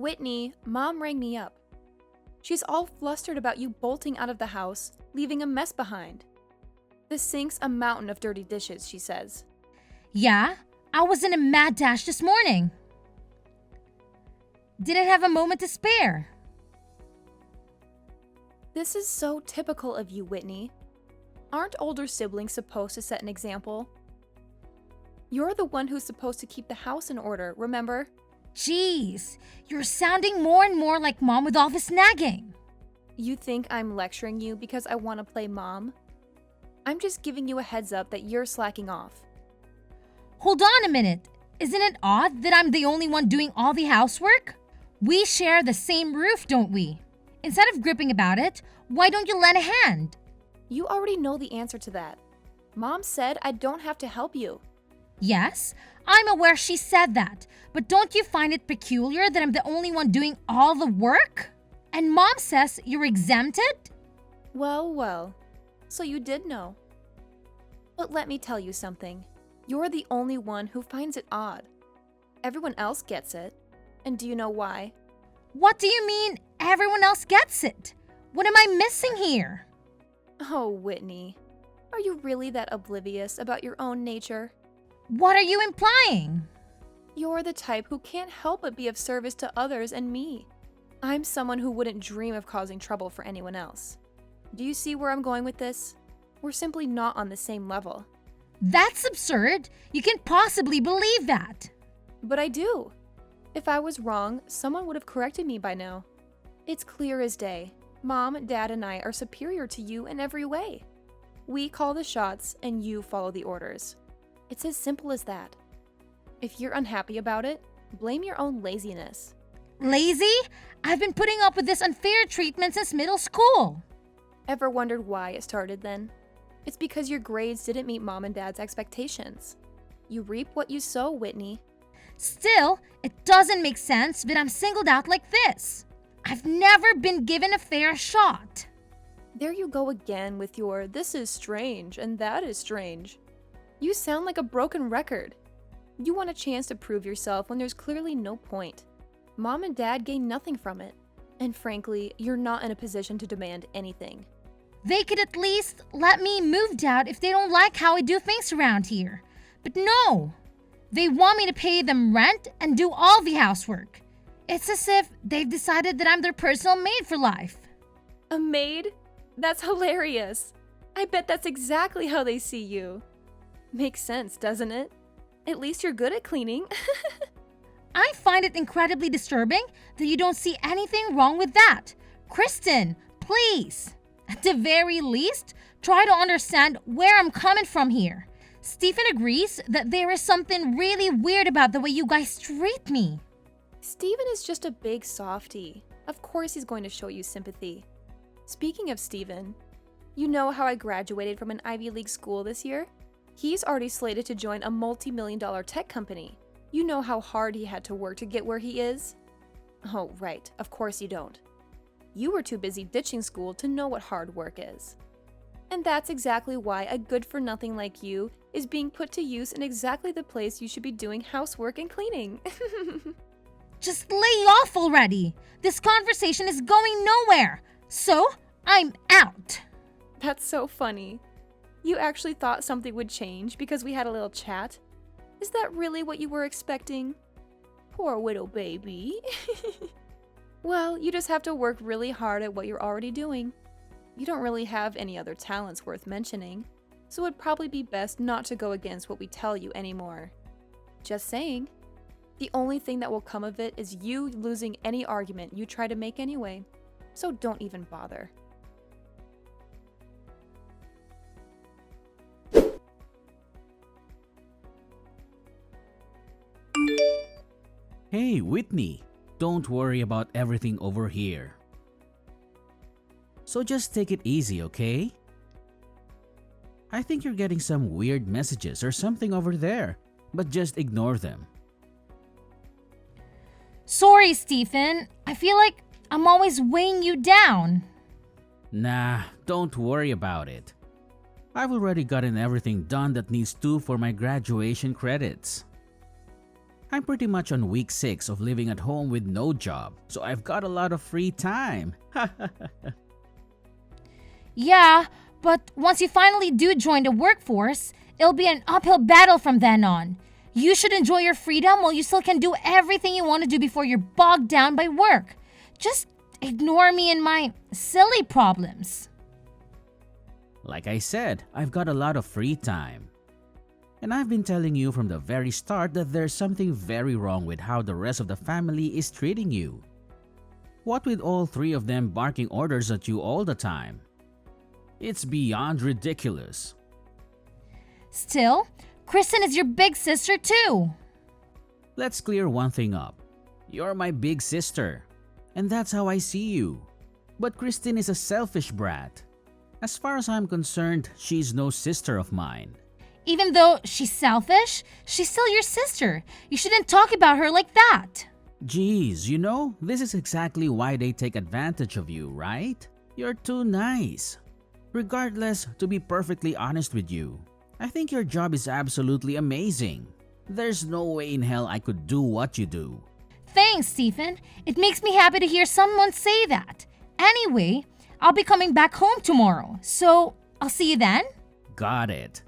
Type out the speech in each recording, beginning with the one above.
Whitney, Mom rang me up. She's all flustered about you bolting out of the house, leaving a mess behind. The sink's a mountain of dirty dishes, she says. Yeah, I was in a mad dash this morning. Didn't have a moment to spare. This is so typical of you, Whitney. Aren't older siblings supposed to set an example? You're the one who's supposed to keep the house in order, remember? Jeez, you're sounding more and more like Mom with all this nagging. You think I'm lecturing you because I want to play mom? I'm just giving you a heads up that you're slacking off. Hold on a minute. Isn't it odd that I'm the only one doing all the housework? We share the same roof, don't we? Instead of gripping about it, why don't you lend a hand? You already know the answer to that. Mom said I don't have to help you. Yes, I'm aware she said that, but don't you find it peculiar that I'm the only one doing all the work? And Mom says you're exempted? Well, so you did know. But let me tell you something. You're the only one who finds it odd. Everyone else gets it. And do you know why? What do you mean everyone else gets it? What am I missing here? Oh, Whitney. Are you really that oblivious about your own nature? What are you implying? You're the type who can't help but be of service to others and me. I'm someone who wouldn't dream of causing trouble for anyone else. Do you see where I'm going with this? We're simply not on the same level. That's absurd. You can't possibly believe that. But I do. If I was wrong, someone would have corrected me by now. It's clear as day. Mom, Dad, and I are superior to you in every way. We call the shots and you follow the orders. It's as simple as that. If you're unhappy about it, blame your own laziness. Lazy? I've been putting up with this unfair treatment since middle school. Ever wondered why it started then? It's because your grades didn't meet Mom and Dad's expectations. You reap what you sow, Whitney. Still, it doesn't make sense that I'm singled out like this. I've never been given a fair shot. There you go again with your this is strange and that is strange. You sound like a broken record. You want a chance to prove yourself when there's clearly no point. Mom and Dad gain nothing from it. And frankly, you're not in a position to demand anything. They could at least let me move out if they don't like how I do things around here. But no! They want me to pay them rent and do all the housework. It's as if they've decided that I'm their personal maid for life. A maid? That's hilarious. I bet that's exactly how they see you. Makes sense, doesn't it? At least you're good at cleaning. I find it incredibly disturbing that you don't see anything wrong with that. Kristen, please. At the very least, try to understand where I'm coming from here. Stephen agrees that there is something really weird about the way you guys treat me. Stephen is just a big softie. Of course he's going to show you sympathy. Speaking of Stephen, you know how I graduated from an Ivy League school this year? He's already slated to join a multi-million-dollar tech company. You know how hard he had to work to get where he is? Oh, right. Of course you don't. You were too busy ditching school to know what hard work is. And that's exactly why a good-for-nothing like you is being put to use in exactly the place you should be doing housework and cleaning. Just lay off already. This conversation is going nowhere. So, I'm out. That's so funny. You actually thought something would change because we had a little chat? Is that really what you were expecting? Poor little baby. Well, you just have to work really hard at what you're already doing. You don't really have any other talents worth mentioning, so it'd probably be best not to go against what we tell you anymore. Just saying. The only thing that will come of it is you losing any argument you try to make anyway, so don't even bother. Hey, Whitney, don't worry about everything over here. So just take it easy, okay? I think you're getting some weird messages or something over there, but just ignore them. Sorry, Stephen. I feel like I'm always weighing you down. Nah, don't worry about it. I've already gotten everything done that needs to for my graduation credits. I'm pretty much on week 6 of living at home with no job, so I've got a lot of free time. Yeah, but once you finally do join the workforce, it'll be an uphill battle from then on. You should enjoy your freedom while you still can do everything you want to do before you're bogged down by work. Just ignore me and my silly problems. Like I said, I've got a lot of free time. And I've been telling you from the very start that there's something very wrong with how the rest of the family is treating you. What with all 3 of them barking orders at you all the time? It's beyond ridiculous. Still, Kristen is your big sister too. Let's clear one thing up. You're my big sister, and that's how I see you. But Kristen is a selfish brat. As far as I'm concerned, she's no sister of mine. Even though she's selfish, she's still your sister. You shouldn't talk about her like that. Geez, this is exactly why they take advantage of you, right? You're too nice. Regardless, to be perfectly honest with you, I think your job is absolutely amazing. There's no way in hell I could do what you do. Thanks, Stephen. It makes me happy to hear someone say that. Anyway, I'll be coming back home tomorrow, so I'll see you then. Got it.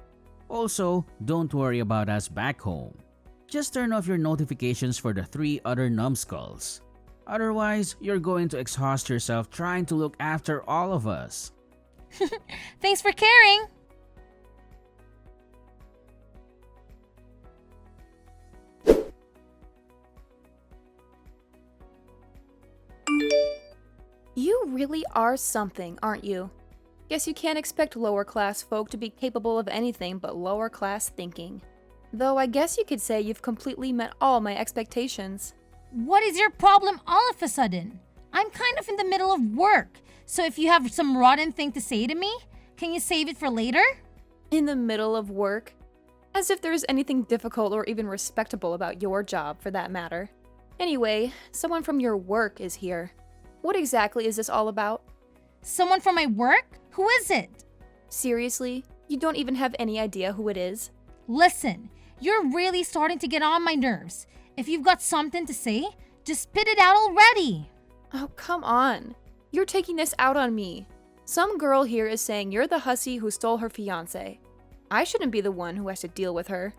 Also, don't worry about us back home. Just turn off your notifications for the 3 other numbskulls. Otherwise, you're going to exhaust yourself trying to look after all of us. Thanks for caring. You really are something, aren't you? Guess you can't expect lower class folk to be capable of anything but lower class thinking. Though I guess you could say you've completely met all my expectations. What is your problem all of a sudden? I'm kind of in the middle of work, so if you have some rotten thing to say to me, can you save it for later? In the middle of work? As if there's anything difficult or even respectable about your job, for that matter. Anyway, someone from your work is here. What exactly is this all about? Someone from my work? Who is it? Seriously? You don't even have any idea who it is? Listen, you're really starting to get on my nerves. If you've got something to say, just spit it out already. Oh, come on. You're taking this out on me. Some girl here is saying you're the hussy who stole her fiancé. I shouldn't be the one who has to deal with her.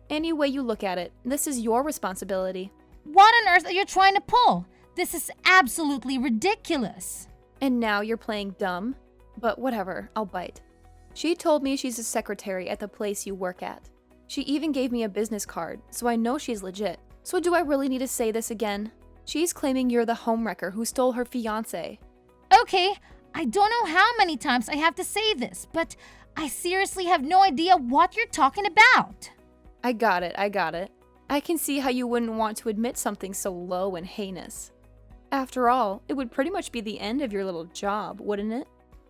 Any way you look at it, this is your responsibility. What on earth are you trying to pull? This is absolutely ridiculous. And now you're playing dumb? But whatever, I'll bite. She told me she's a secretary at the place you work at. She even gave me a business card, so I know she's legit. So do I really need to say this again? She's claiming you're the homewrecker who stole her fiancé. Okay, I don't know how many times I have to say this, but I seriously have no idea what you're talking about. I got it. I can see how you wouldn't want to admit something so low and heinous. After all, it would pretty much be the end of your little job, wouldn't it?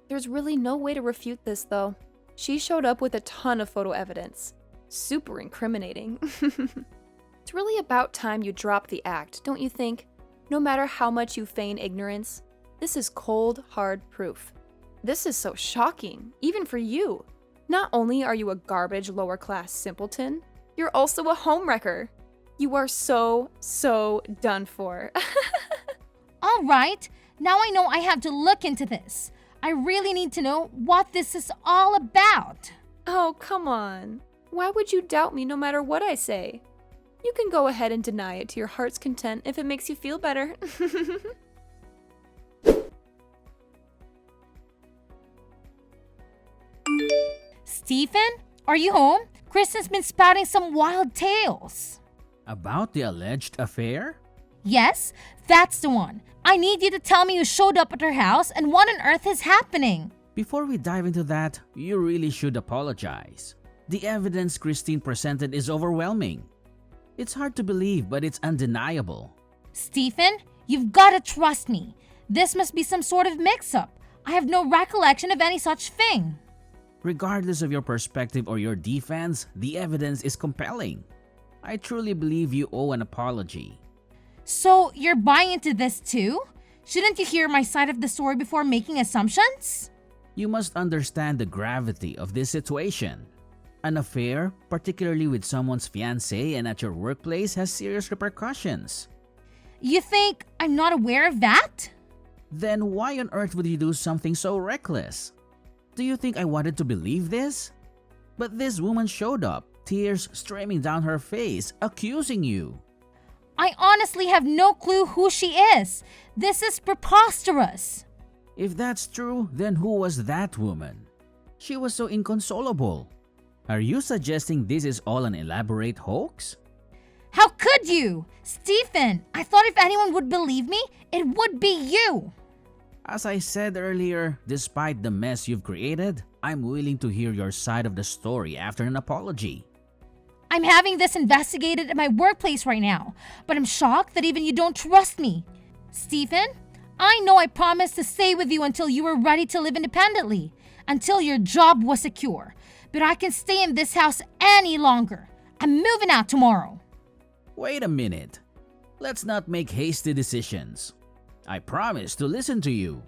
There's really no way to refute this, though. She showed up with a ton of photo evidence. Super incriminating. It's really about time you drop the act, don't you think? No matter how much you feign ignorance, this is cold, hard proof. This is so shocking, even for you. Not only are you a garbage lower-class simpleton, you're also a homewrecker. You are so done for. All right, now I know I have to look into this. I really need to know what this is all about. Oh, come on. Why would you doubt me no matter what I say? You can go ahead and deny it to your heart's content if it makes you feel better. Stephen, are you home? Kristen's been spouting some wild tales. About the alleged affair? Yes, that's the one. I need you to tell me who showed up at her house and what on earth is happening. Before we dive into that, you really should apologize. The evidence Christine presented is overwhelming. It's hard to believe, but it's undeniable. Stephen, you've got to trust me. This must be some sort of mix-up. I have no recollection of any such thing. Regardless of your perspective or your defense, the evidence is compelling. I truly believe you owe an apology. So, you're buying into this too? Shouldn't you hear my side of the story before making assumptions? You must understand the gravity of this situation. An affair, particularly with someone's fiancé and at your workplace, has serious repercussions. You think I'm not aware of that? Then why on earth would you do something so reckless? Do you think I wanted to believe this? But this woman showed up, tears streaming down her face, accusing you. I honestly have no clue who she is. This is preposterous. If that's true, then who was that woman? She was so inconsolable. Are you suggesting this is all an elaborate hoax? How could you? Stephen, I thought if anyone would believe me, it would be you. As I said earlier, despite the mess you've created, I'm willing to hear your side of the story after an apology. I'm having this investigated at my workplace right now, but I'm shocked that even you don't trust me. Stephen, I know I promised to stay with you until you were ready to live independently, until your job was secure, but I can stay in this house any longer. I'm moving out tomorrow. Wait a minute. Let's not make hasty decisions. I promise to listen to you.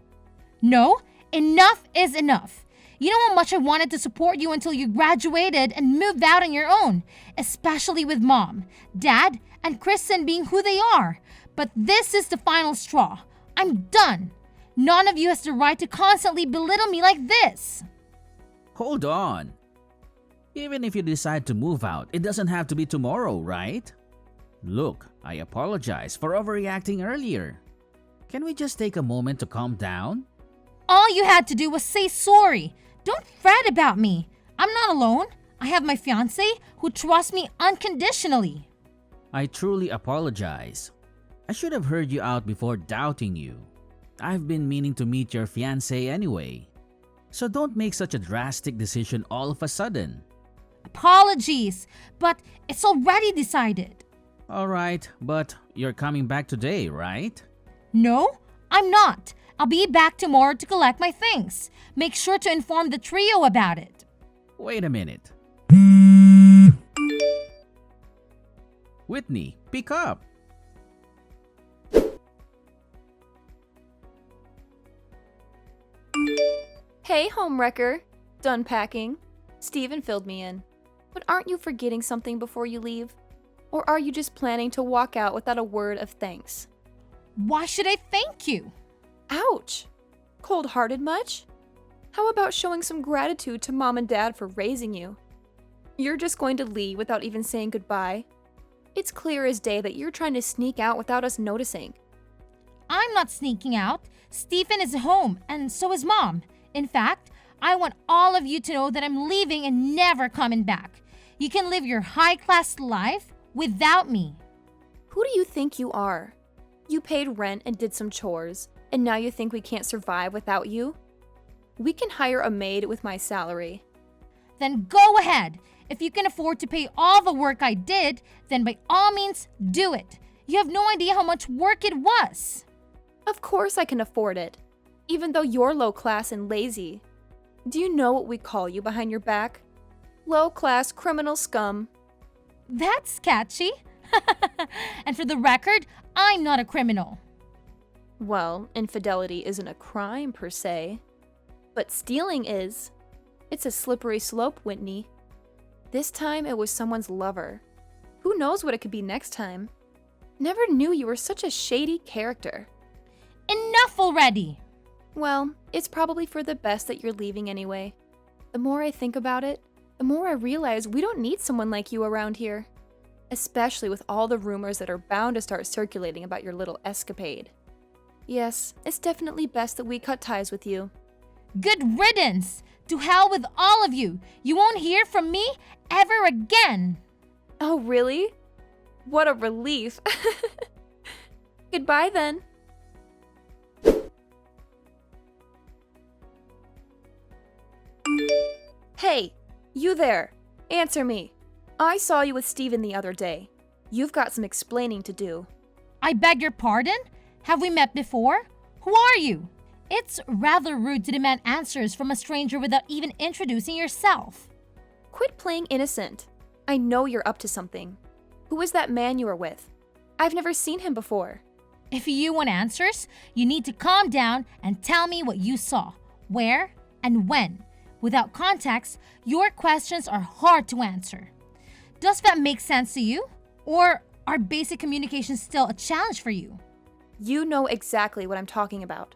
No, enough is enough. You know how much I wanted to support you until you graduated and moved out on your own, especially with Mom, Dad, and Kristen being who they are. But this is the final straw. I'm done. None of you has the right to constantly belittle me like this. Hold on. Even if you decide to move out, it doesn't have to be tomorrow, right? Look, I apologize for overreacting earlier. Can we just take a moment to calm down? All you had to do was say sorry. Don't fret about me. I'm not alone. I have my fiancé who trusts me unconditionally. I truly apologize. I should have heard you out before doubting you. I've been meaning to meet your fiancé anyway. So don't make such a drastic decision all of a sudden. Apologies, but it's already decided. Alright, but you're coming back today, right? No, I'm not. I'll be back tomorrow to collect my things. Make sure to inform the trio about it. Wait a minute. Whitney, pick up. Hey, homewrecker. Done packing. Steven filled me in. But aren't you forgetting something before you leave? Or are you just planning to walk out without a word of thanks? Why should I thank you? Ouch! Cold-hearted much? How about showing some gratitude to Mom and Dad for raising you? You're just going to leave without even saying goodbye? It's clear as day that you're trying to sneak out without us noticing. I'm not sneaking out. Stephen is home, and so is Mom. In fact, I want all of you to know that I'm leaving and never coming back. You can live your high-class life without me. Who do you think you are? You paid rent and did some chores, and now you think we can't survive without you? We can hire a maid with my salary. Then go ahead. If you can afford to pay all the work I did, then by all means, do it. You have no idea how much work it was. Of course I can afford it, even though you're low class and lazy. Do you know what we call you behind your back? Low-class criminal scum. That's catchy. And for the record, I'm not a criminal. Well, infidelity isn't a crime per se, but stealing is. It's a slippery slope, Whitney. This time it was someone's lover. Who knows what it could be next time? Never knew you were such a shady character. Enough already! Well, it's probably for the best that you're leaving anyway. The more I think about it, the more I realize we don't need someone like you around here. Especially with all the rumors that are bound to start circulating about your little escapade. Yes, it's definitely best that we cut ties with you. Good riddance! To hell with all of you! You won't hear from me ever again! Oh, really? What a relief. Goodbye then. Hey, you there. Answer me. I saw you with Steven the other day. You've got some explaining to do. I beg your pardon? Have we met before? Who are you? It's rather rude to demand answers from a stranger without even introducing yourself. Quit playing innocent. I know you're up to something. Who is that man you were with? I've never seen him before. If you want answers, you need to calm down and tell me what you saw, where, and when. Without context, your questions are hard to answer. Does that make sense to you? Or are basic communications still a challenge for you? You know exactly what I'm talking about.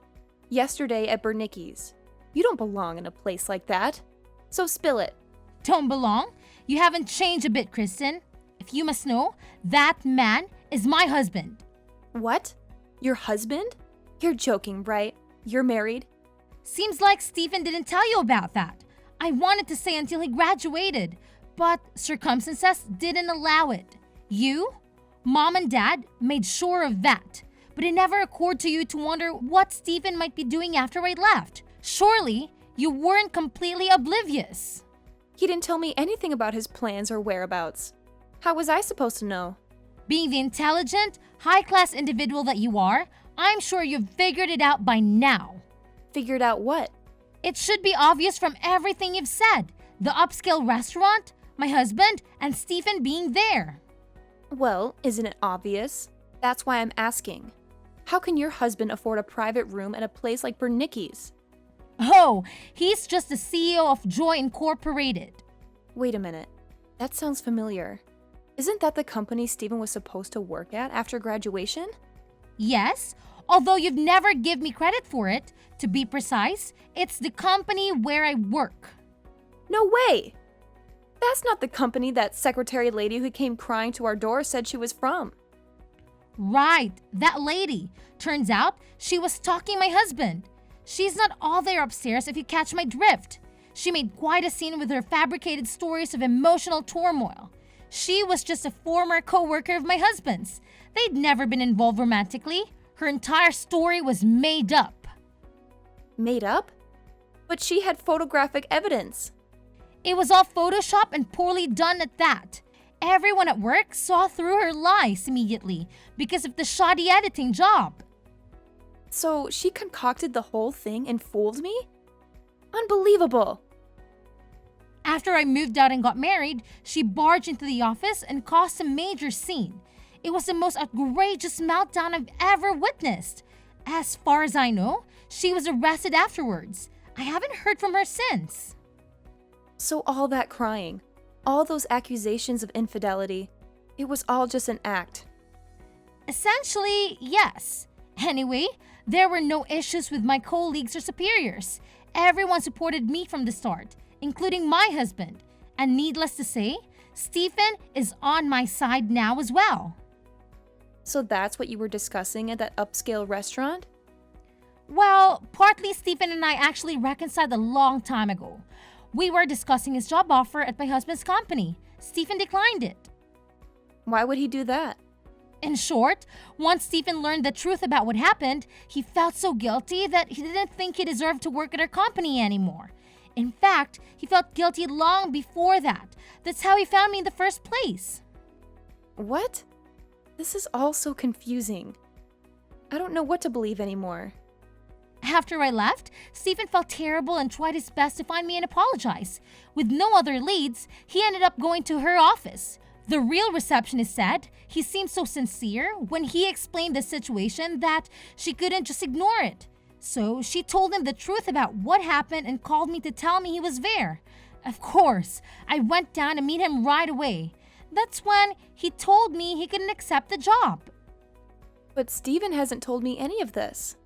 Yesterday at Bernicki's. You don't belong in a place like that. So spill it. Don't belong? You haven't changed a bit, Kristen. If you must know, that man is my husband. What? Your husband? You're joking, right? You're married? Seems like Stephen didn't tell you about that. I wanted to say until he graduated, but circumstances didn't allow it. You, Mom and Dad made sure of that, but it never occurred to you to wonder what Stephen might be doing after I left. Surely, you weren't completely oblivious. He didn't tell me anything about his plans or whereabouts. How was I supposed to know? Being the intelligent, high-class individual that you are, I'm sure you've figured it out by now. Figured out what? It should be obvious from everything you've said. The upscale restaurant, my husband, and Stephen being there. Well, isn't it obvious? That's why I'm asking. How can your husband afford a private room at a place like Bernicki's? Oh, he's just the CEO of Joy Incorporated. Wait a minute. That sounds familiar. Isn't that the company Stephen was supposed to work at after graduation? Yes, although you've never given me credit for it. To be precise, it's the company where I work. No way! That's not the company that secretary lady who came crying to our door said she was from. Right, that lady. Turns out she was stalking my husband. She's not all there upstairs if you catch my drift. She made quite a scene with her fabricated stories of emotional turmoil. She was just a former co-worker of my husband's. They'd never been involved romantically. Her entire story was made up. Made up? But she had photographic evidence. It was all Photoshop and poorly done at that. Everyone at work saw through her lies immediately because of the shoddy editing job. So she concocted the whole thing and fooled me? Unbelievable! After I moved out and got married, she barged into the office and caused a major scene. It was the most outrageous meltdown I've ever witnessed. As far as I know, she was arrested afterwards. I haven't heard from her since. So all that crying, all those accusations of infidelity, it was all just an act. Essentially, yes. Anyway, there were no issues with my colleagues or superiors. Everyone supported me from the start, including my husband. And needless to say, Stephen is on my side now as well. So that's what you were discussing at that upscale restaurant? Well, partly Stephen and I actually reconciled a long time ago. We were discussing his job offer at my husband's company. Stephen declined it. Why would he do that? In short, once Stephen learned the truth about what happened, he felt so guilty that he didn't think he deserved to work at our company anymore. In fact, he felt guilty long before that. That's how he found me in the first place. What? This is all so confusing. I don't know what to believe anymore. After I left, Stephen felt terrible and tried his best to find me and apologize. With no other leads, he ended up going to her office. The real receptionist said he seemed so sincere when he explained the situation that she couldn't just ignore it. So she told him the truth about what happened and called me to tell me he was there. Of course, I went down to meet him right away. That's when he told me he couldn't accept the job. But Stephen hasn't told me any of this.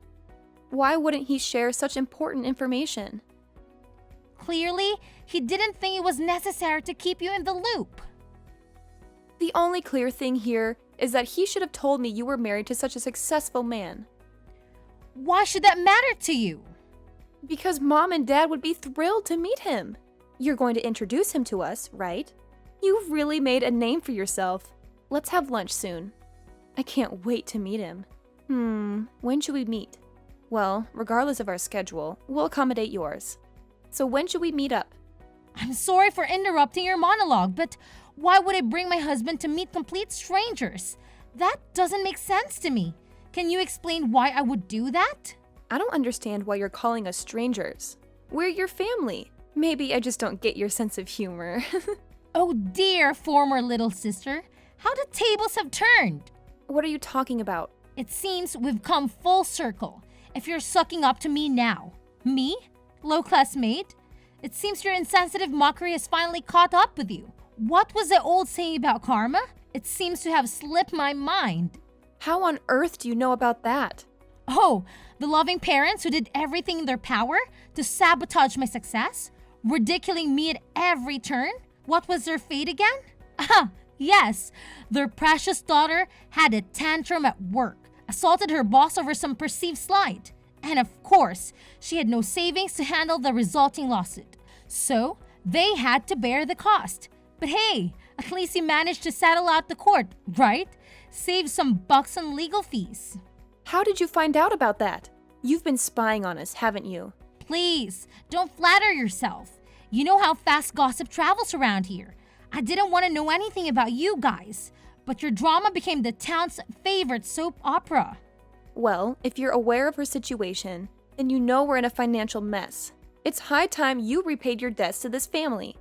Why wouldn't he share such important information? Clearly, he didn't think it was necessary to keep you in the loop. The only clear thing here is that he should have told me you were married to such a successful man. Why should that matter to you? Because Mom and Dad would be thrilled to meet him. You're going to introduce him to us, right? You've really made a name for yourself. Let's have lunch soon. I can't wait to meet him. When should we meet? Well, regardless of our schedule, we'll accommodate yours. So when should we meet up? I'm sorry for interrupting your monologue, but why would I bring my husband to meet complete strangers? That doesn't make sense to me. Can you explain why I would do that? I don't understand why you're calling us strangers. We're your family. Maybe I just don't get your sense of humor. Oh dear, former little sister. How the tables have turned. What are you talking about? It seems we've come full circle. If you're sucking up to me now. Me? Low-class maid? It seems your insensitive mockery has finally caught up with you. What was the old saying about karma? It seems to have slipped my mind. How on earth do you know about that? Oh, the loving parents who did everything in their power to sabotage my success, ridiculing me at every turn. What was their fate again? Ah, yes, their precious daughter had a tantrum at work, assaulted her boss over some perceived slight. And of course, she had no savings to handle the resulting lawsuit. So, they had to bear the cost. But hey, at least you managed to settle out the court, right? Save some bucks on legal fees. How did you find out about that? You've been spying on us, haven't you? Please, don't flatter yourself. You know how fast gossip travels around here. I didn't want to know anything about you guys, but your drama became the town's favorite soap opera. Well, if you're aware of her situation, then you know we're in a financial mess. It's high time you repaid your debts to this family.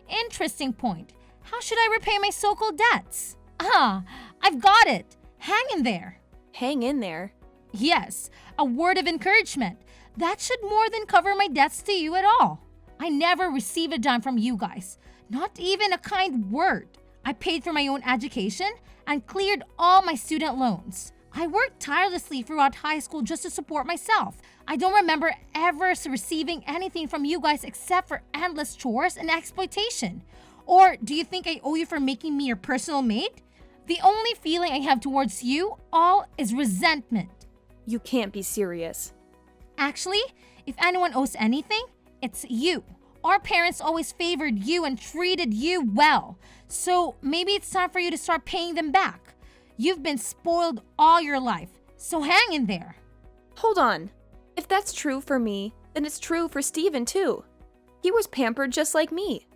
Interesting point. How should I repay my so-called debts? Ah, I've got it. Hang in there. Hang in there. Yes, a word of encouragement. That should more than cover my debts to you at all. I never received a dime from you guys. Not even a kind word. I paid for my own education and cleared all my student loans. I worked tirelessly throughout high school just to support myself. I don't remember ever receiving anything from you guys except for endless chores and exploitation. Or do you think I owe you for making me your personal maid? The only feeling I have towards you all is resentment. You can't be serious. Actually, if anyone owes anything, it's you. Our parents always favored you and treated you well. So maybe it's time for you to start paying them back. You've been spoiled all your life, so hang in there. Hold on. If that's true for me, then it's true for Steven too. He was pampered just like me.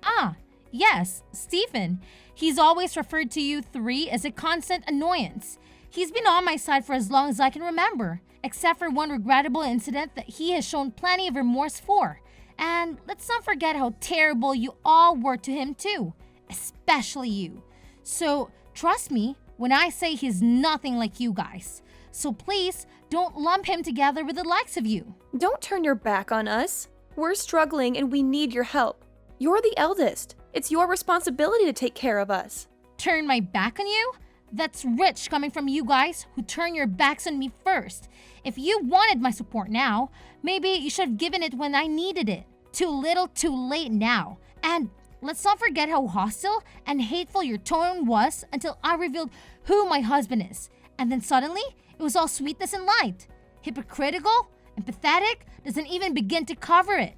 Ah, yes, Stephen. He's always referred to you three as a constant annoyance. He's been on my side for as long as I can remember, except for one regrettable incident that he has shown plenty of remorse for. And let's not forget how terrible you all were to him too, especially you. So trust me when I say he's nothing like you guys. So please don't lump him together with the likes of you. Don't turn your back on us. We're struggling and we need your help. You're the eldest. It's your responsibility to take care of us. Turn my back on you? That's rich coming from you guys who turn your backs on me first. If you wanted my support now, maybe you should have given it when I needed it. Too little, too late now. And let's not forget how hostile and hateful your tone was until I revealed who my husband is. And then suddenly, it was all sweetness and light. Hypocritical and pathetic doesn't even begin to cover it.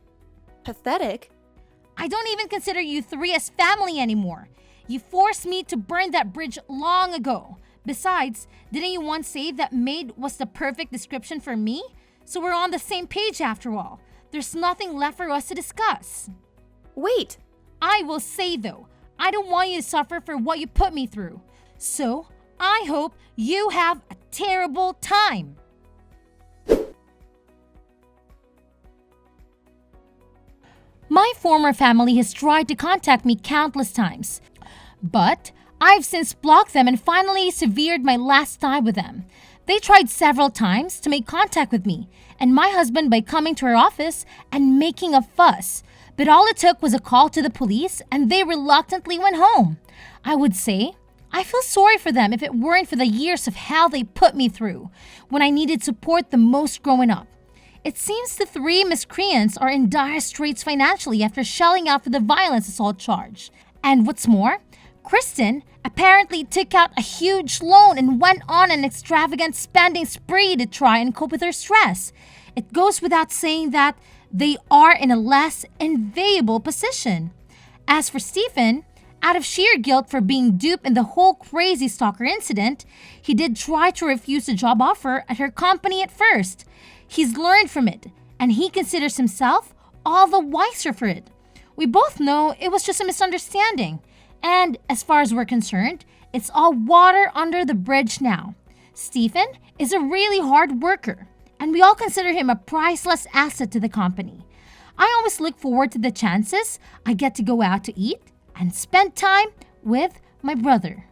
Pathetic? I don't even consider you three as family anymore. You forced me to burn that bridge long ago. Besides, didn't you once say that maid was the perfect description for me? So we're on the same page after all. There's nothing left for us to discuss. Wait! I will say though, I don't want you to suffer for what you put me through. So, I hope you have a terrible time. My former family has tried to contact me countless times, but I've since blocked them and finally severed my last tie with them. They tried several times to make contact with me and my husband by coming to our office and making a fuss, but all it took was a call to the police and they reluctantly went home. I would say, I feel sorry for them if it weren't for the years of hell they put me through when I needed support the most growing up. It seems the three miscreants are in dire straits financially after shelling out for the violence assault charge. And what's more, Kristen apparently took out a huge loan and went on an extravagant spending spree to try and cope with her stress. It goes without saying that they are in a less enviable position. As for Stephen, out of sheer guilt for being duped in the whole crazy stalker incident, he did try to refuse the job offer at her company at first. He's learned from it, and he considers himself all the wiser for it. We both know it was just a misunderstanding. And as far as we're concerned, it's all water under the bridge now. Stephen is a really hard worker, and we all consider him a priceless asset to the company. I always look forward to the chances I get to go out to eat and spend time with my brother.